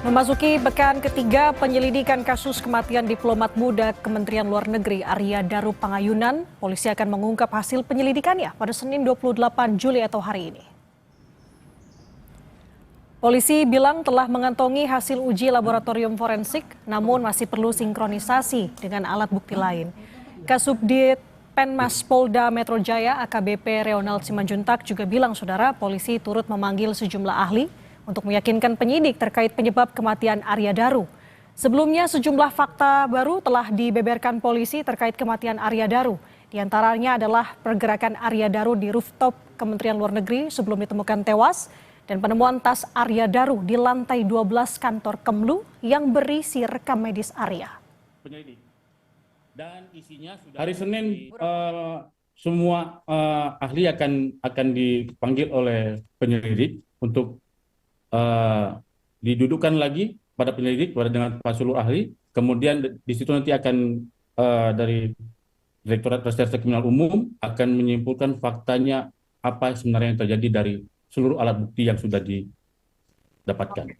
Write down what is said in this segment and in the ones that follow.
Memasuki pekan ketiga penyelidikan kasus kematian diplomat muda Kementerian Luar Negeri Arya Daru Pangayunan, polisi akan mengungkap hasil penyelidikannya pada Senin 28 Juli atau hari ini. Polisi bilang telah mengantongi hasil uji laboratorium forensik, namun masih perlu sinkronisasi dengan alat bukti lain. Kasubdit Penmas Polda Metro Jaya AKBP Reonald Simanjuntak juga bilang saudara polisi turut memanggil sejumlah ahli untuk meyakinkan penyidik terkait penyebab kematian Arya Daru. Sebelumnya sejumlah fakta baru telah dibeberkan polisi terkait kematian Arya Daru. Di antaranya adalah pergerakan Arya Daru di rooftop Kementerian Luar Negeri sebelum ditemukan tewas dan penemuan tas Arya Daru di lantai 12 kantor Kemlu yang berisi rekam medis Arya. Dan isinya sudah hari Senin semua ahli akan dipanggil oleh penyelidik untuk didudukkan lagi pada penyelidik dengan seluruh ahli. Kemudian di situ nanti akan dari Direktorat Reserse Kriminal Umum akan menyimpulkan faktanya apa sebenarnya yang terjadi dari seluruh alat bukti yang sudah didapatkan.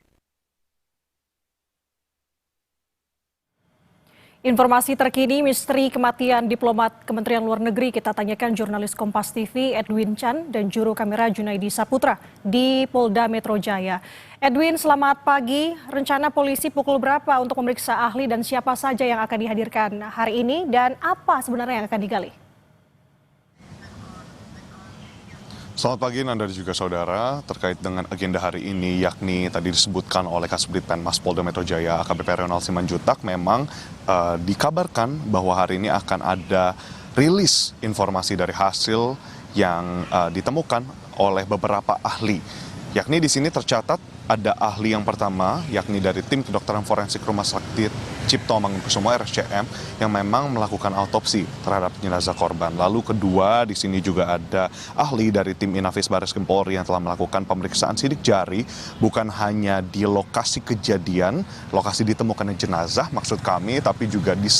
Informasi terkini misteri kematian diplomat Kementerian Luar Negeri kita tanyakan jurnalis Kompas TV Edwin Chan dan juru kamera Junaidi Saputra di Polda Metro Jaya. Edwin, selamat pagi. Rencana polisi pukul berapa untuk memeriksa ahli dan siapa saja yang akan dihadirkan hari ini dan apa sebenarnya yang akan digali? Selamat pagi Nanda dan juga saudara, terkait dengan agenda hari ini yakni tadi disebutkan oleh Kasubdit Penmas Polda Metro Jaya AKBP Reonald Simanjuntak memang dikabarkan bahwa hari ini akan ada rilis informasi dari hasil yang ditemukan oleh beberapa ahli. Yakni di sini tercatat ada ahli yang pertama yakni dari tim kedokteran forensik Rumah Sakit Cipto Mangunkusumo RSCM yang memang melakukan autopsi terhadap jenazah korban. Lalu kedua di sini juga ada ahli dari tim Inafis Barreskrim Polri yang telah melakukan pemeriksaan sidik jari bukan hanya di lokasi kejadian, lokasi ditemukannya jenazah maksud kami, tapi juga di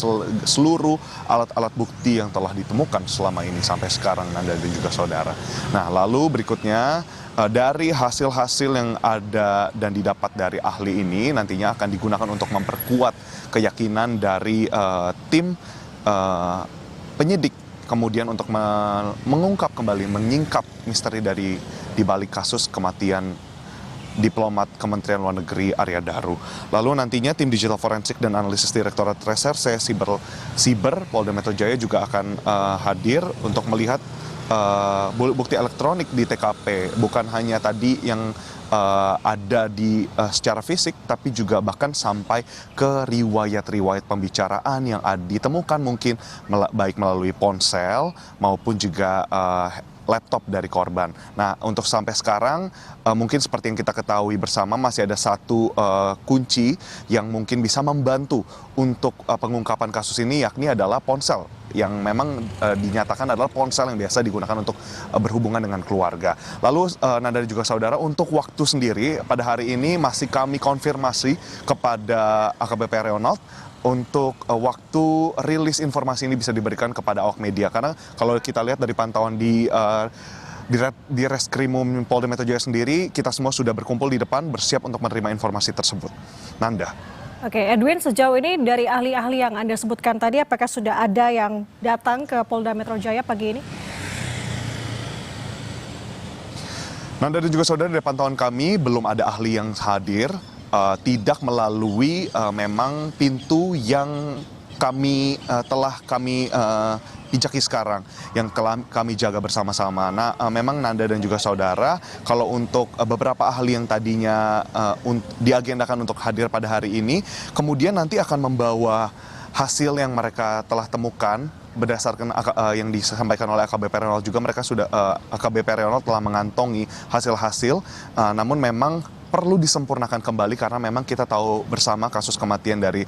seluruh alat-alat bukti yang telah ditemukan selama ini sampai sekarang Nanda dan juga saudara. Nah lalu berikutnya dari hasil-hasil yang ada dan didapat dari ahli ini nantinya akan digunakan untuk memperkuat keyakinan dari tim penyidik kemudian untuk mengungkap kembali, menyingkap misteri dari dibalik kasus kematian diplomat Kementerian Luar Negeri Arya Daru. Lalu nantinya tim digital forensik dan analisis Direktorat Reserse Siber Polda Metro Jaya juga akan hadir untuk melihat bukti elektronik di TKP, bukan hanya tadi yang ada di secara fisik, tapi juga bahkan sampai ke riwayat-riwayat pembicaraan yang ditemukan mungkin baik melalui ponsel maupun juga laptop dari korban. Nah, untuk sampai sekarang mungkin seperti yang kita ketahui bersama masih ada satu kunci yang mungkin bisa membantu untuk pengungkapan kasus ini yakni adalah ponsel yang memang dinyatakan adalah ponsel yang biasa digunakan untuk berhubungan dengan keluarga. Lalu Nanda dan juga saudara, untuk waktu sendiri pada hari ini masih kami konfirmasi kepada AKBP Reonald untuk waktu rilis informasi ini bisa diberikan kepada awak media. Karena kalau kita lihat dari pantauan di Reskrimum Polda Metro Jaya sendiri, kita semua sudah berkumpul di depan bersiap untuk menerima informasi tersebut. Nanda. Oke, Edwin, sejauh ini dari ahli-ahli yang Anda sebutkan tadi, apakah sudah ada yang datang ke Polda Metro Jaya pagi ini? Nanda dan juga saudara, dari pantauan kami belum ada ahli yang hadir, tidak melalui memang pintu yang telah kami pijaki sekarang yang kami jaga bersama-sama. Nah, memang Nanda dan juga saudara, kalau untuk beberapa ahli yang tadinya diagendakan untuk hadir pada hari ini, kemudian nanti akan membawa hasil yang mereka telah temukan berdasarkan yang disampaikan oleh AKBP Reonald juga, mereka sudah AKBP Reonald telah mengantongi hasil-hasil, namun memang perlu disempurnakan kembali karena memang kita tahu bersama kasus kematian dari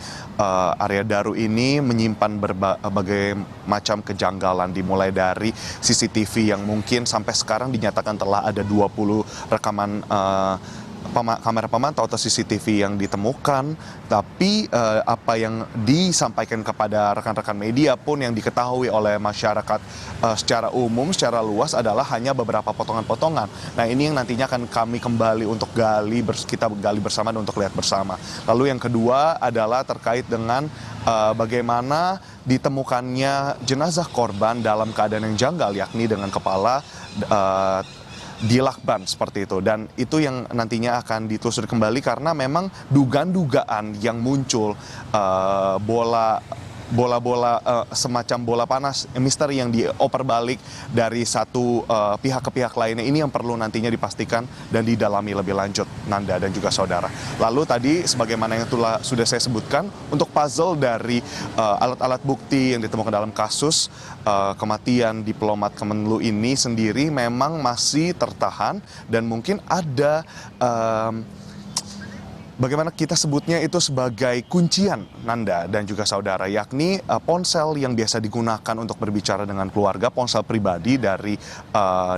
Arya Daru ini menyimpan berbagai macam kejanggalan, dimulai dari CCTV yang mungkin sampai sekarang dinyatakan telah ada 20 rekaman kamera pemantau atau CCTV yang ditemukan, tapi apa yang disampaikan kepada rekan-rekan media pun yang diketahui oleh masyarakat secara umum, secara luas adalah hanya beberapa potongan-potongan. Nah, ini yang nantinya akan kami kembali untuk kita gali bersama dan untuk lihat bersama. Lalu yang kedua adalah terkait dengan bagaimana ditemukannya jenazah korban dalam keadaan yang janggal, yakni dengan kepala dilakban seperti itu, dan itu yang nantinya akan ditelusuri kembali karena memang dugaan-dugaan yang muncul semacam bola panas misteri yang dioper balik dari satu pihak ke pihak lainnya, ini yang perlu nantinya dipastikan dan didalami lebih lanjut, Nanda dan juga saudara. Lalu tadi sebagaimana yang sudah saya sebutkan, untuk puzzle dari alat-alat bukti yang ditemukan dalam kasus kematian diplomat Kemenlu ini sendiri memang masih tertahan dan mungkin ada bagaimana kita sebutnya itu sebagai kuncian, Nanda dan juga saudara, yakni ponsel yang biasa digunakan untuk berbicara dengan keluarga, ponsel pribadi dari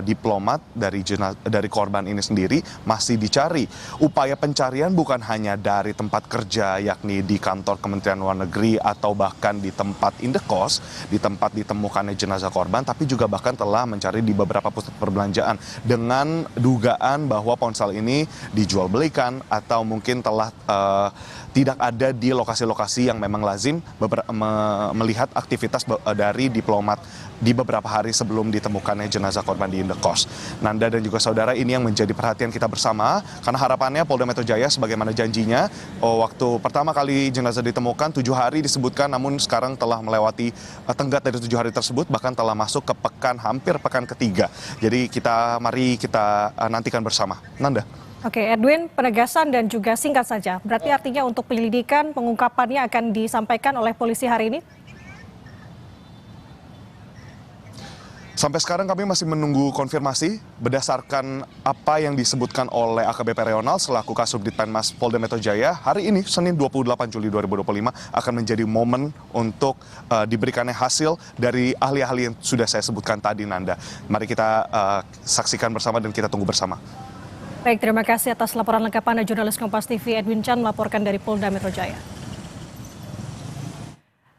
diplomat, dari korban ini sendiri masih dicari. Upaya pencarian bukan hanya dari tempat kerja, yakni di kantor Kementerian Luar Negeri atau bahkan di tempat indekos, di tempat ditemukannya jenazah korban, tapi juga bahkan telah mencari di beberapa pusat perbelanjaan dengan dugaan bahwa ponsel ini dijual belikan atau mungkin telah tidak ada di lokasi-lokasi yang memang lazim melihat aktivitas dari diplomat di beberapa hari sebelum ditemukannya jenazah korban di indekos. Nanda dan juga saudara, ini yang menjadi perhatian kita bersama karena harapannya Polda Metro Jaya sebagaimana janjinya waktu pertama kali jenazah ditemukan 7 hari disebutkan, namun sekarang telah melewati tenggat dari 7 hari tersebut, bahkan telah masuk ke hampir pekan ketiga. Jadi mari kita nantikan bersama. Nanda. Oke, Edwin, penegasan dan juga singkat saja. Berarti artinya untuk penyelidikan, pengungkapannya akan disampaikan oleh polisi hari ini? Sampai sekarang kami masih menunggu konfirmasi berdasarkan apa yang disebutkan oleh AKBP Reonal selaku Kasubdit Penmas Polda Metro Jaya. Hari ini, Senin 28 Juli 2025, akan menjadi momen untuk diberikannya hasil dari ahli-ahli yang sudah saya sebutkan tadi, Nanda. Mari kita saksikan bersama dan kita tunggu bersama. Baik, terima kasih atas laporan lengkap Anda, jurnalis Kompas TV Edwin Chan melaporkan dari Polda Metro Jaya.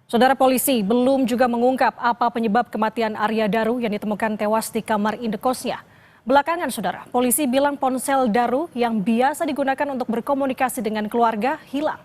Saudara, polisi belum juga mengungkap apa penyebab kematian Arya Daru yang ditemukan tewas di kamar indekosnya. Belakangan, saudara, polisi bilang ponsel Daru yang biasa digunakan untuk berkomunikasi dengan keluarga hilang.